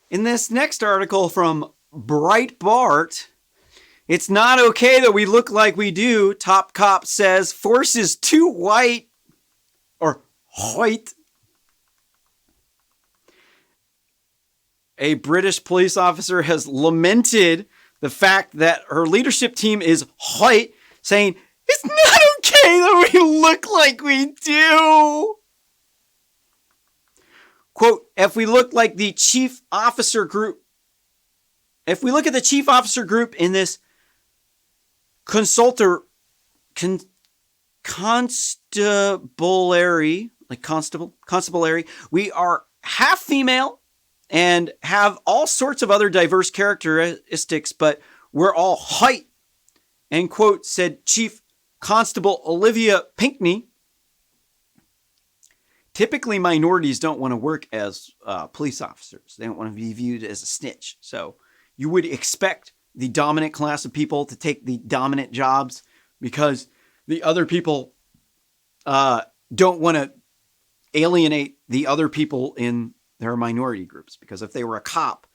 In this next article from Breitbart, it's not okay that we look like we do. Top cop says force is too white or white. A British police officer has lamented the fact that her leadership team is white, saying it's not okay that we look like we do. Quote, if we look at the chief officer group in this constabulary, we are half female and have all sorts of other diverse characteristics, but we're all white, end quote, said Chief Constable Olivia Pinkney. Typically, minorities don't want to work as police officers. They don't want to be viewed as a snitch. So you would expect the dominant class of people to take the dominant jobs because the other people don't want to alienate the other people in their minority groups. Because if they were a cop,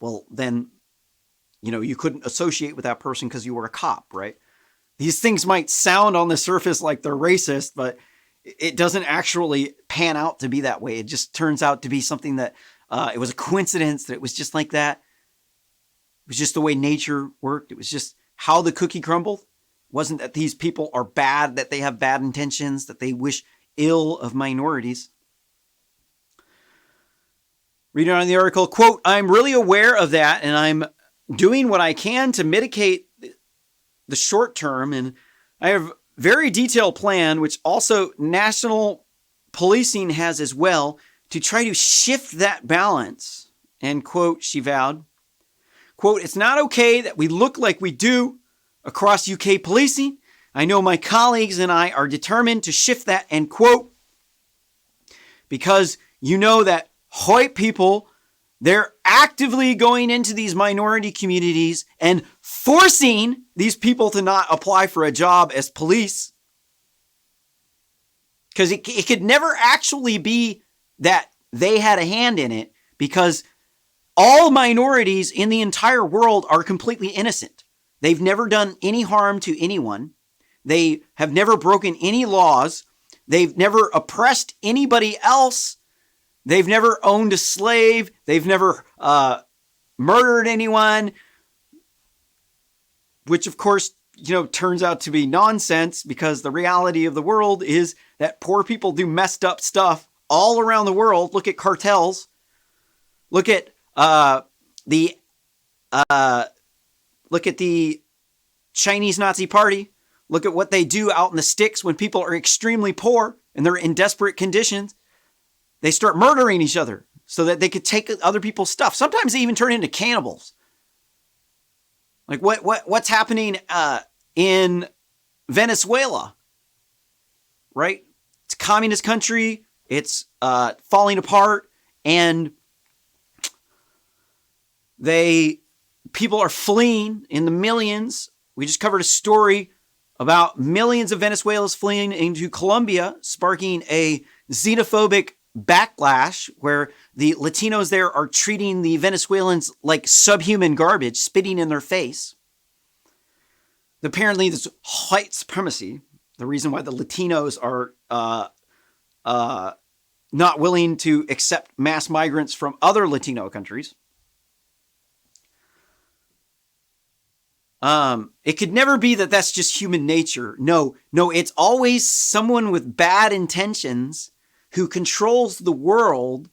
well, then, you couldn't associate with that person because you were a cop, right? These things might sound on the surface like they're racist, but it doesn't actually pan out to be that way. It just turns out to be something that it was a coincidence that it was just like that. It was just the way nature worked. It was just how the cookie crumbled. It wasn't that these people are bad, that they have bad intentions, that they wish ill of minorities. Reading on the article, quote, I'm really aware of that and I'm doing what I can to mitigate the short term, and I have very detailed plan, which also national policing has as well, to try to shift that balance, end quote, she vowed. Quote, it's not okay that we look like we do across UK policing. I know my colleagues and I are determined to shift that, end quote, because that white people, they're actively going into these minority communities and forcing these people to not apply for a job as police. Because it could never actually be that they had a hand in it, because all minorities in the entire world are completely innocent. They've never done any harm to anyone. They have never broken any laws. They've never oppressed anybody else. They've never owned a slave. They've never murdered anyone, which of course, turns out to be nonsense, because the reality of the world is that poor people do messed up stuff all around the world. Look at cartels. Look at the Chinese Nazi Party. Look at what they do out in the sticks when people are extremely poor and they're in desperate conditions. They start murdering each other so that they could take other people's stuff. Sometimes they even turn into cannibals. Like what's happening in Venezuela, right? It's a communist country. It's falling apart, and people are fleeing in the millions. We just covered a story about millions of Venezuelans fleeing into Colombia, sparking a xenophobic backlash where the Latinos there are treating the Venezuelans like subhuman garbage, spitting in their face. Apparently, this white supremacy, the reason why the Latinos are not willing to accept mass migrants from other Latino countries. It could never be that that's just human nature. No, it's always someone with bad intentions who controls the world,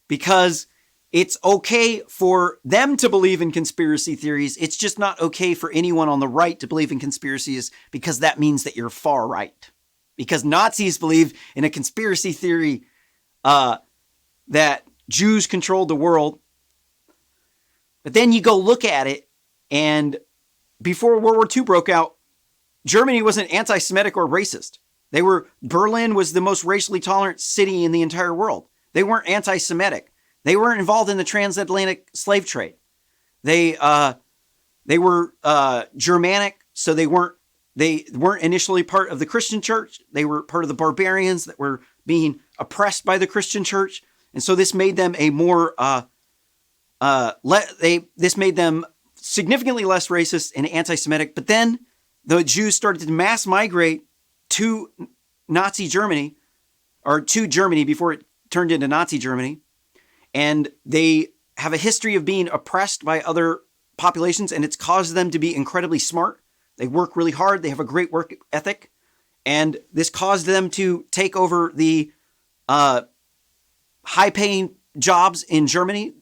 because it's okay for them to believe in conspiracy theories. It's just not okay for anyone on the right to believe in conspiracies, because that means that you're far right. Because Nazis believe in a conspiracy theory that Jews controlled the world. But then you go look at it, and before World War II broke out, Germany wasn't anti-Semitic or racist. Berlin was the most racially tolerant city in the entire world. They weren't anti-Semitic. They weren't involved in the transatlantic slave trade. They were Germanic, so they weren't initially part of the Christian church. They were part of the barbarians that were being oppressed by the Christian church. And so this made them a more this made them significantly less racist and anti-Semitic. But then the Jews started to mass migrate to Nazi Germany, or to Germany before it turned into Nazi Germany. And they have a history of being oppressed by other populations, and it's caused them to be incredibly smart. They work really hard. They have a great work ethic. And this caused them to take over the high-paying jobs in Germany.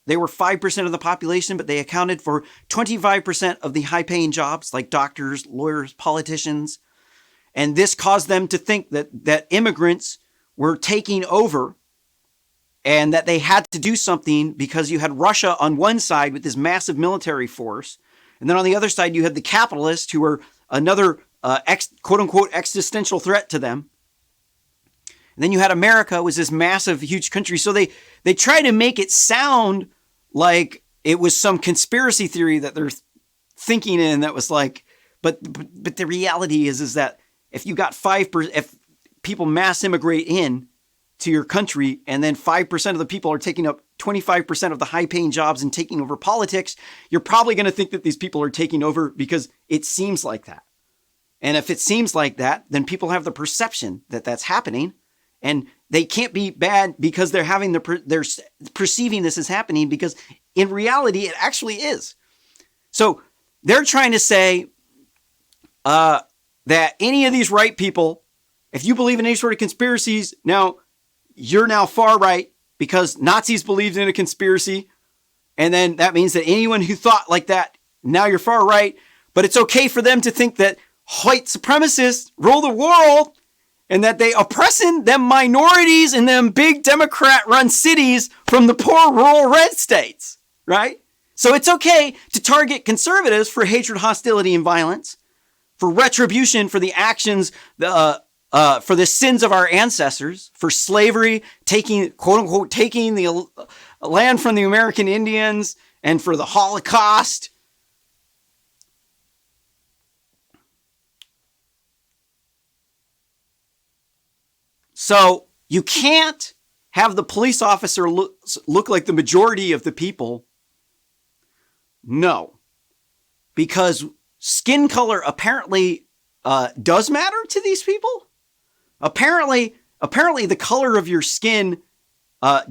They were 5% of the population, but they accounted for 25% of the high-paying jobs, like doctors, lawyers, politicians. And this caused them to think that immigrants were taking over and that they had to do something because you had Russia on one side with this massive military force. And then on the other side, you had the capitalists who were another quote-unquote existential threat to them. And then you had America, was this massive, huge country. So they try to make it sound like it was some conspiracy theory that they're thinking in that was like, but the reality is that if you got 5%, if people mass immigrate in to your country and then 5% of the people are taking up 25% of the high paying jobs and taking over politics, you're probably going to think that these people are taking over because it seems like that. And if it seems like that, then people have the perception that that's happening, and they can't be bad because they're perceiving this as happening, because in reality, it actually is. So they're trying to say that any of these right people, if you believe in any sort of conspiracies, now you're now far right because Nazis believed in a conspiracy. And then that means that anyone who thought like that, now you're far right. But it's okay for them to think that white supremacists rule the world and that they oppressing them minorities in them big Democrat-run cities from the poor rural red states, right? So it's okay to target conservatives for hatred, hostility, and violence, for retribution for the actions, for the sins of our ancestors, for slavery, taking, quote unquote, taking the land from the American Indians, and for the Holocaust. So you can't have the police officer look like the majority of the people. No, because skin color apparently does matter to these people. Apparently the color of your skin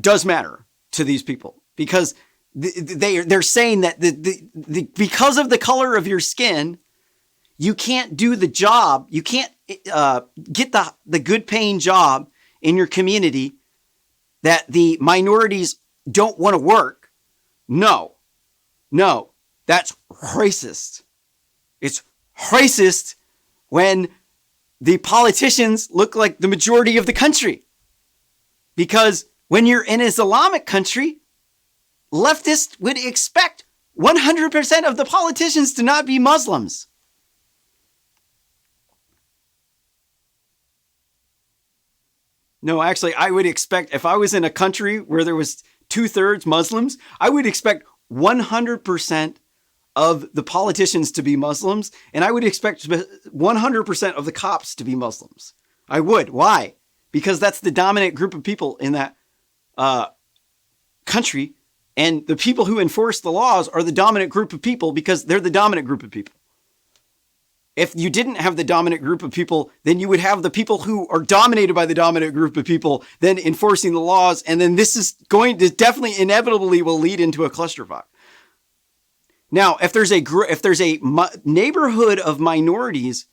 does matter to these people, because they're saying that because of the color of your skin, you can't do the job. You can't get the good paying job in your community that the minorities don't want to work. No, that's racist. It's racist when the politicians look like the majority of the country. Because when you're in an Islamic country, leftists would expect 100% of the politicians to not be Muslims. No, actually, I would expect, if I was in a country where there was 2/3 Muslims, I would expect 100% of the politicians to be Muslims, and I would expect 100% of the cops to be Muslims. I would. Why? Because that's the dominant group of people in that country, and the people who enforce the laws are the dominant group of people because they're the dominant group of people. If you didn't have the dominant group of people, then you would have the people who are dominated by the dominant group of people then enforcing the laws, and then this is going to definitely inevitably will lead into a clusterfuck. Now, if there's a neighborhood of minorities,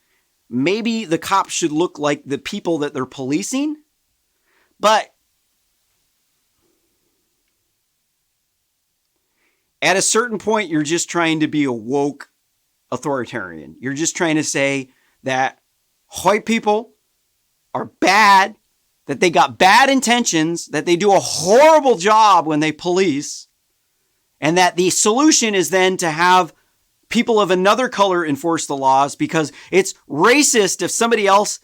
maybe the cops should look like the people that they're policing. But at a certain point, you're just trying to be a woke authoritarian. You're just trying to say that white people are bad, that they got bad intentions, that they do a horrible job when they police, and that the solution is then to have people of another color enforce the laws because it's racist if somebody else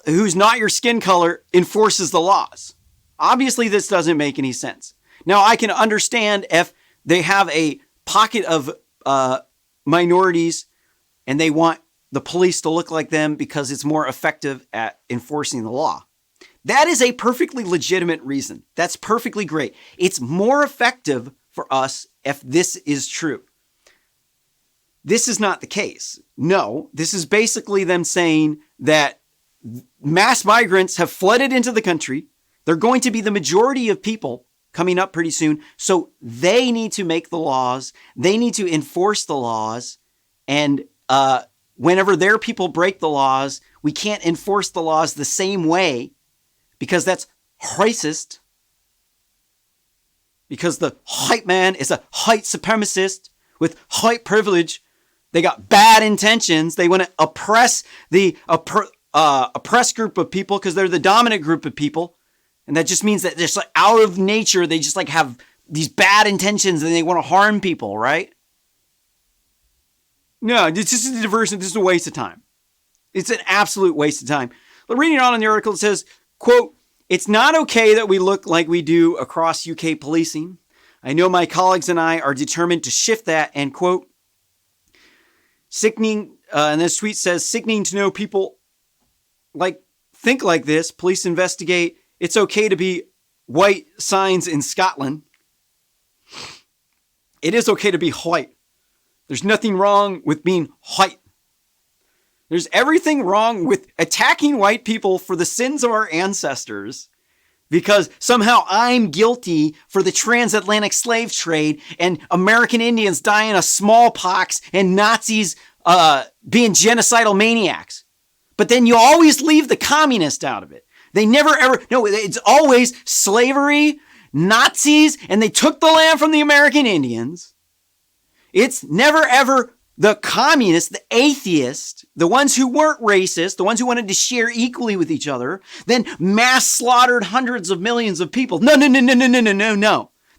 who's not your skin color enforces the laws. Obviously, this doesn't make any sense. Now, I can understand if they have a pocket of minorities and they want the police to look like them because it's more effective at enforcing the law. That is a perfectly legitimate reason. That's perfectly great. It's more effective for us if this is true. This is not the case. No, this is basically them saying that mass migrants have flooded into the country. They're going to be the majority of people coming up pretty soon. So they need to make the laws. They need to enforce the laws. And whenever their people break the laws, we can't enforce the laws the same way because that's racist. Because the white man is a white supremacist with white privilege. They got bad intentions. They want to oppress the oppressed group of people because they're the dominant group of people. And that just means that just like out of nature, they just like have these bad intentions and they want to harm people, right? No, this is a diversion. This is a waste of time. It's an absolute waste of time. But reading on in the article, it says, quote, "It's not okay that we look like we do across UK policing. I know my colleagues and I are determined to shift that," end quote. Sickening, and this tweet says, "Sickening to know people think like this. Police investigate. It's okay to be white signs in Scotland. It is okay to be white. There's nothing wrong with being white. There's everything wrong with attacking white people for the sins of our ancestors because somehow I'm guilty for the transatlantic slave trade and American Indians dying of smallpox and Nazis being genocidal maniacs. But then you always leave the communist out of it. They never ever, no, it's always slavery, Nazis, and they took the land from the American Indians. It's never ever the communists, the atheists, the ones who weren't racist, the ones who wanted to share equally with each other, then mass slaughtered hundreds of millions of people. No.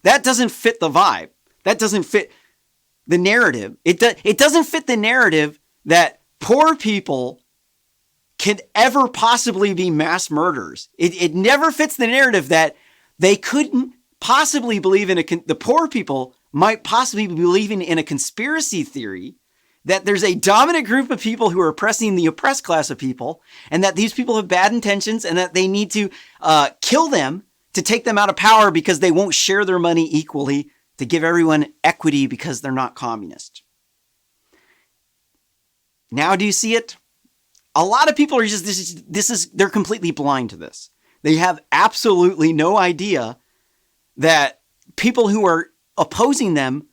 That doesn't fit the vibe. That doesn't fit the narrative. It doesn't fit the narrative that poor people can ever possibly be mass murderers. It never fits the narrative that they couldn't possibly believe in the poor people might possibly be believing in a conspiracy theory that there's a dominant group of people who are oppressing the oppressed class of people, and that these people have bad intentions, and that they need to kill them to take them out of power because they won't share their money equally to give everyone equity because they're not communist. Now do you see it? A lot of people are just, they're completely blind to this. They have absolutely no idea that people who are opposing them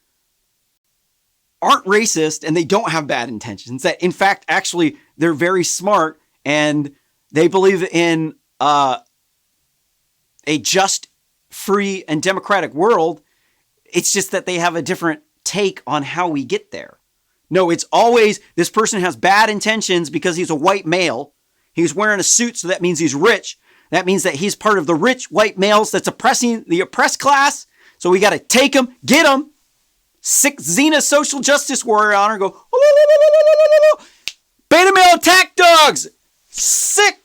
aren't racist and they don't have bad intentions. That in fact, actually, they're very smart and they believe in a just, free, and democratic world. It's just that they have a different take on how we get there. No, it's always this person has bad intentions because he's a white male. He's wearing a suit, so that means he's rich. That means that he's part of the rich white males that's oppressing the oppressed class. So we got to take him, get him. Sick Xena social justice warrior on her, go, beta male attack dogs. Sick.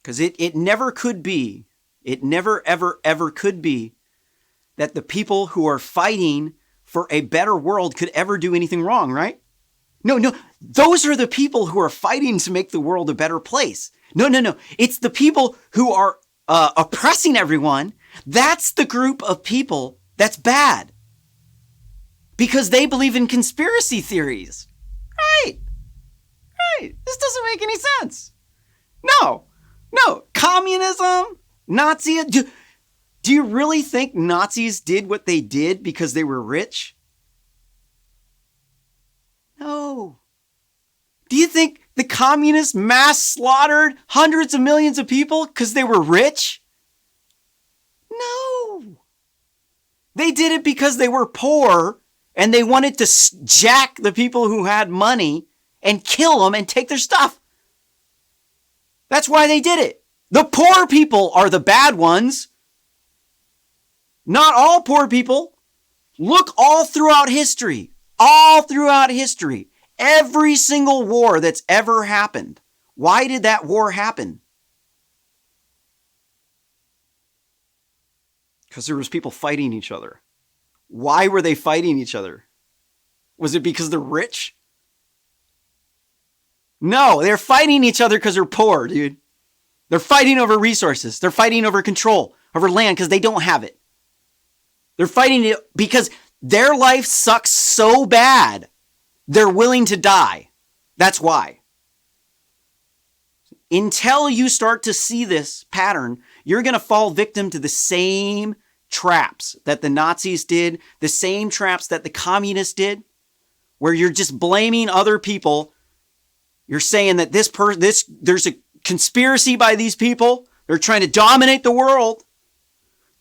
Because it never could be, it never, ever, ever could be that the people who are fighting for a better world could ever do anything wrong, right? No, those are the people who are fighting to make the world a better place. No. It's the people who are oppressing everyone. That's the group of people that's bad. Because they believe in conspiracy theories. Right. This doesn't make any sense. No. Communism, Nazi. Do you really think Nazis did what they did because they were rich? No. Do you think the communists mass slaughtered hundreds of millions of people because they were rich? No. They did it because they were poor and they wanted to jack the people who had money and kill them and take their stuff. That's why they did it. The poor people are the bad ones. Not all poor people. Look all throughout history. Every single war that's ever happened. Why did that war happen? Because there was people fighting each other. Why were they fighting each other? Was it because they're rich? No, they're fighting each other because they're poor, dude. They're fighting over resources. They're fighting over control, over land, because they don't have it. They're fighting it because their life sucks so bad, they're willing to die. That's why. Until you start to see this pattern, you're going to fall victim to the same traps that the Nazis did, the same traps that the communists did, where you're just blaming other people. You're saying that there's a conspiracy by these people. They're trying to dominate the world.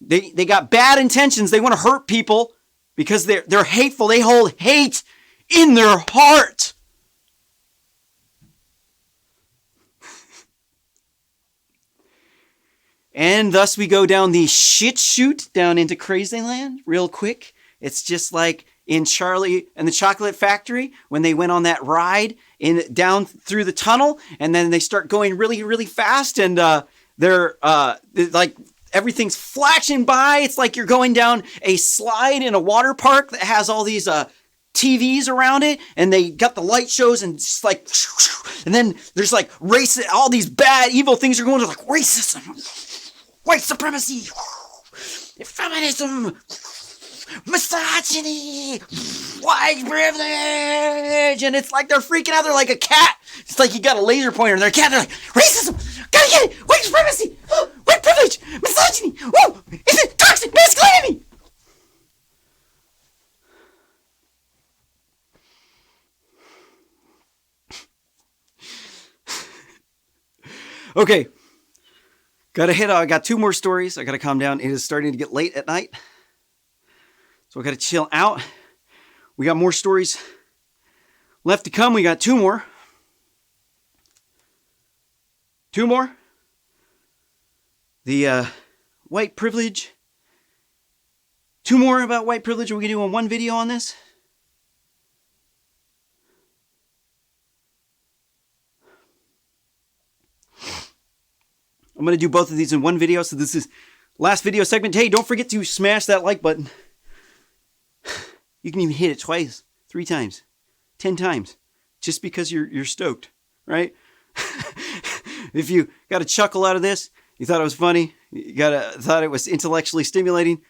They got bad intentions. They want to hurt people because they're hateful. They hold hate in their heart. And thus we go down the shit chute down into Crazy Land real quick. It's just like in Charlie and the Chocolate Factory when they went on that ride down through the tunnel, and then they start going really, really fast, and they're like everything's flashing by. It's like you're going down a slide in a water park that has all these TVs around it, and they got the light shows, and just like, and then there's like race, all these bad, evil things are going to, like racism, white supremacy, feminism, misogyny, white privilege, and it's like they're freaking out. They're like a cat. It's like you got a laser pointer and they're a cat. They're like, racism, gotta get it, white supremacy, white privilege, misogyny, whoa, is it toxic masculinity? Okay, I got 2 more stories. I gotta calm down. It is starting to get late at night, so I gotta chill out. We got more stories left to come. We got 2 more. 2 more. The white privilege. 2 more about white privilege. Are we gonna do one video on this? I'm going to do both of these in one video. So this is last video segment. Hey, don't forget to smash that like button. You can even hit it twice, 3 times, 10 times, just because you're stoked, right? If you got a chuckle out of this, you thought it was funny, thought it was intellectually stimulating,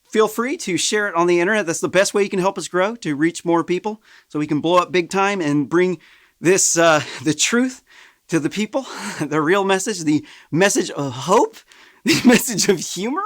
feel free to share it on the internet. That's the best way you can help us grow, to reach more people so we can blow up big time and bring this, the truth to the people, the real message, the message of hope, the message of humor.